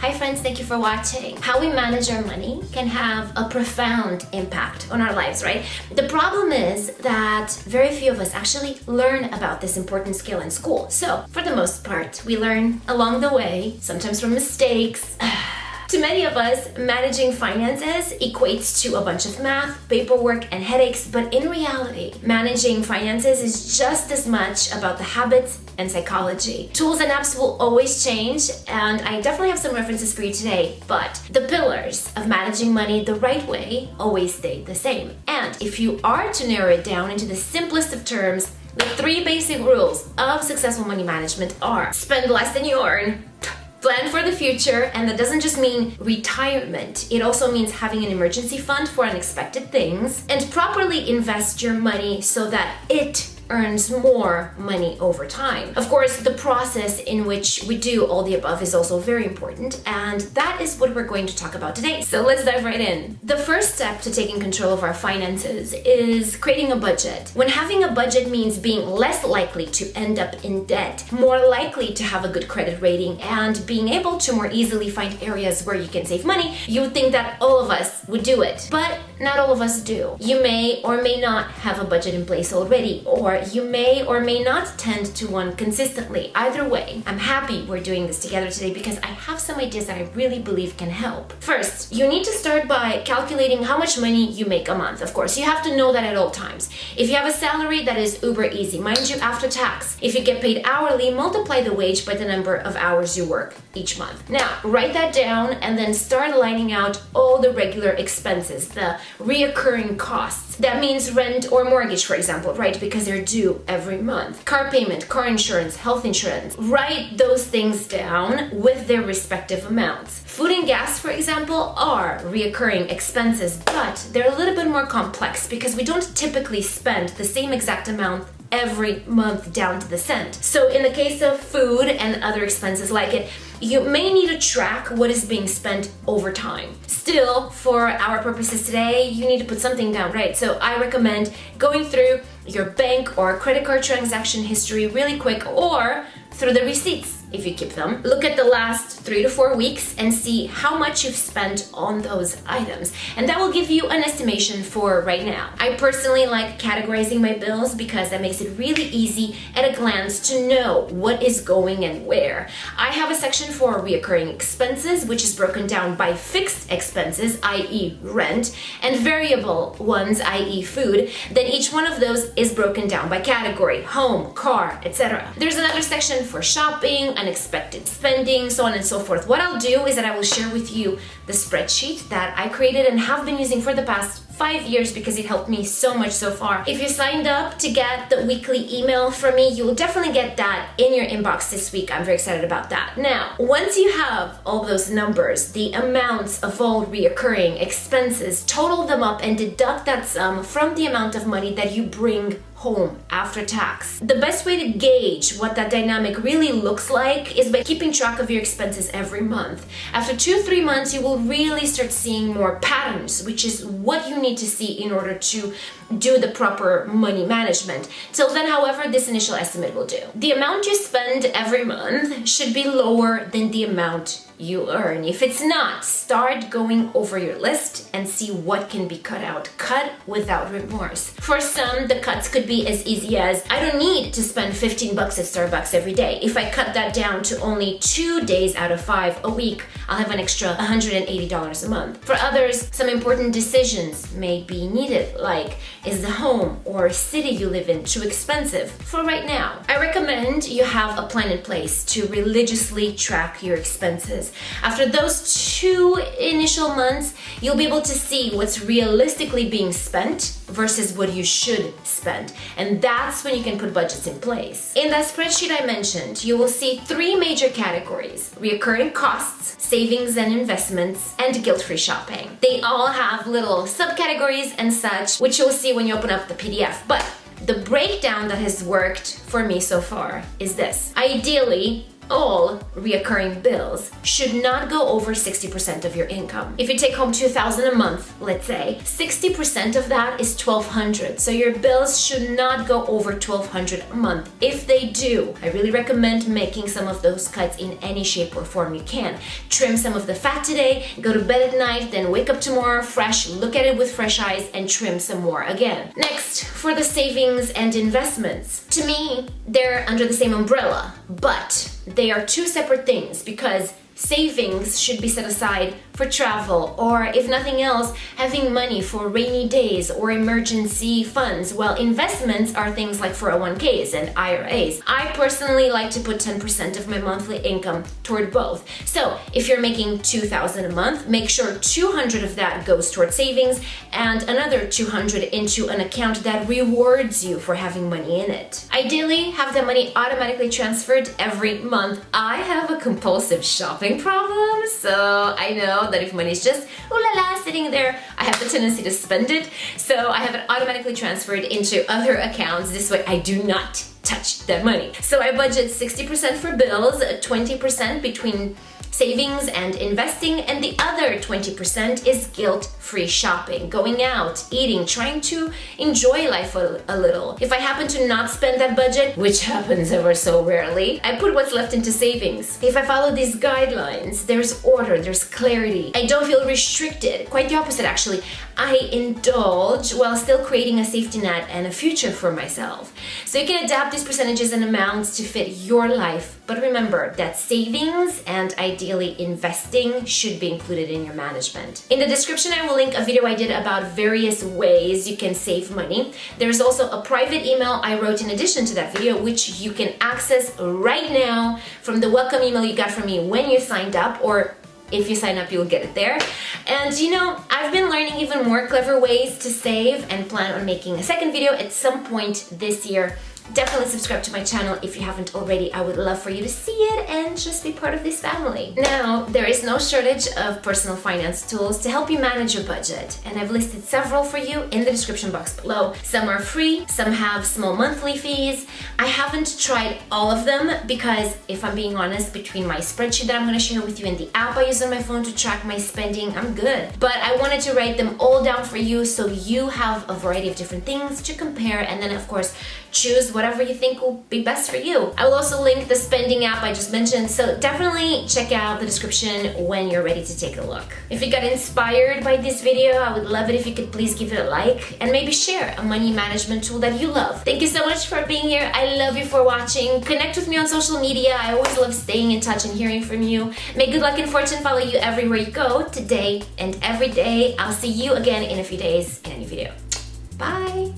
Hi friends, thank you for watching. How we manage our money can have a profound impact on our lives, right? The problem is that very few of us actually learn about this important skill in school. So, for the most part, we learn along the way, sometimes from mistakes. To many of us, managing finances equates to a bunch of math, paperwork, and headaches, but in reality, managing finances is just as much about the habits and psychology. Tools and apps will always change, and I definitely have some references for you today, but the pillars of managing money the right way always stay the same. And if you are to narrow it down into the simplest of terms, the 3 basic rules of successful money management are: spend less than you earn, plan for the future, and that doesn't just mean retirement. It also means having an emergency fund for unexpected things, and properly invest your money so that it earns more money over time. Of course, the process in which we do all the above is also very important, and that is what we're going to talk about today. So let's dive right in. The first step to taking control of our finances is creating a budget. When having a budget means being less likely to end up in debt, more likely to have a good credit rating, and being able to more easily find areas where you can save money, you would think that all of us would do it. But not all of us do. You may or may not have a budget in place already, or you may or may not tend to one consistently. Either way, I'm happy we're doing this together today because I have some ideas that I really believe can help. First, you need to start by calculating how much money you make a month. Of course, you have to know that at all times. If you have a salary, that is uber easy. Mind you, after tax. If you get paid hourly, multiply the wage by the number of hours you work each month. Now, write that down and then start lining out all the regular expenses, the reoccurring costs. That means rent or mortgage, for example, right? Because they're due every month. Car payment, car insurance, health insurance. Write those things down with their respective amounts. Food and gas, for example, are reoccurring expenses, but they're a little bit more complex because we don't typically spend the same exact amount every month down to the cent. So in the case of food and other expenses like it, you may need to track what is being spent over time. Still, for our purposes today, you need to put something down, right? So I recommend going through your bank or credit card transaction history really quick, or through the receipts if you keep them. Look at the last 3 to 4 weeks and see how much you've spent on those items. And that will give you an estimation for right now. I personally like categorizing my bills because that makes it really easy at a glance to know what is going and where. I have a section for reoccurring expenses, which is broken down by fixed expenses, i.e. rent, and variable ones, i.e. food. Then each one of those is broken down by category: home, car, etc. There's another section for shopping, unexpected spending, so on and so forth. What I'll do is that I will share with you the spreadsheet that I created and have been using for the past 5 years because it helped me so much so far. If you signed up to get the weekly email from me, you will definitely get that in your inbox this week. I'm very excited about that. Now, once you have all those numbers, the amounts of all reoccurring expenses, total them up and deduct that sum from the amount of money that you bring home after tax. The best way to gauge what that dynamic really looks like is by keeping track of your expenses every month. After 2-3 months, you will really start seeing more patterns, which is what you need to see in order to do the proper money management. Till then, however, this initial estimate will do. The amount you spend every month should be lower than the amount you earn. If it's not, start going over your list and see what can be cut out. Cut without remorse. For some, the cuts could be as easy as, I don't need to spend $15 at Starbucks every day. If I cut that down to only 2 days out of 5 a week, I'll have an extra $180 a month. For others, some important decisions may be needed, like, is the home or city you live in too expensive for right now? I recommend you have a plan in place to religiously track your expenses. After those 2 initial months, you'll be able to see what's realistically being spent versus what you should spend. And that's when you can put budgets in place. In that spreadsheet I mentioned, you will see 3 major categories: reoccurring costs, savings and investments, and guilt-free shopping. They all have little subcategories and such, which you'll see when you open up the PDF. But the breakdown that has worked for me so far is this. Ideally, all reoccurring bills should not go over 60% of your income. If you take home $2,000 a month, let's say, 60% of that is $1,200. So your bills should not go over $1,200 a month. If they do, I really recommend making some of those cuts in any shape or form you can. Trim some of the fat today, go to bed at night, then wake up tomorrow fresh, look at it with fresh eyes, and trim some more again. Next, for the savings and investments. To me, they're under the same umbrella, but they are two separate things because savings should be set aside for travel, or if nothing else, having money for rainy days or emergency funds, while investments are things like 401ks and IRAs. I personally like to put 10% of my monthly income toward both. So if you're making $2,000 a month, make sure $200 of that goes toward savings and another $200 into an account that rewards you for having money in it. Ideally, have the money automatically transferred every month. I have a compulsive shopping problem, so I know that if money is just ooh la la sitting there, I have the tendency to spend it. So I have it automatically transferred into other accounts. This way I do not touch that money. So I budget 60% for bills, 20% between savings and investing, and the other 20% is guilt-free shopping, going out, eating, trying to enjoy life a little. If I happen to not spend that budget, which happens ever so rarely, I put what's left into savings. If I follow these guidelines, there's order, there's clarity. I don't feel restricted. Quite the opposite, actually. I indulge while still creating a safety net and a future for myself. So you can adapt these percentages and amounts to fit your life, but remember that savings and ideally investing should be included in your management. In the description, I will link a video I did about various ways you can save money. There's also a private email I wrote in addition to that video, which you can access right now from the welcome email you got from me when you signed up, or if you sign up, you'll get it there. And you know, I've been learning even more clever ways to save and plan on making a second video at some point this year. Definitely subscribe to my channel if you haven't already. I would love for you to see it and just be part of this family. Now, there is no shortage of personal finance tools to help you manage your budget, and I've listed several for you in the description box below. Some are free, some have small monthly fees. I haven't tried all of them because, if I'm being honest, between my spreadsheet that I'm going to share with you and the app I use on my phone to track my spending, I'm good. But I wanted to write them all down for you so you have a variety of different things to compare, and then of course choose whatever you think will be best for you. I will also link the spending app I just mentioned, so definitely check out the description when you're ready to take a look. If you got inspired by this video, I would love it if you could please give it a like and maybe share a money management tool that you love. Thank you so much for being here. I love you for watching. Connect with me on social media. I always love staying in touch and hearing from you. May good luck and fortune follow you everywhere you go, today and every day. I'll see you again in a few days in a new video. Bye!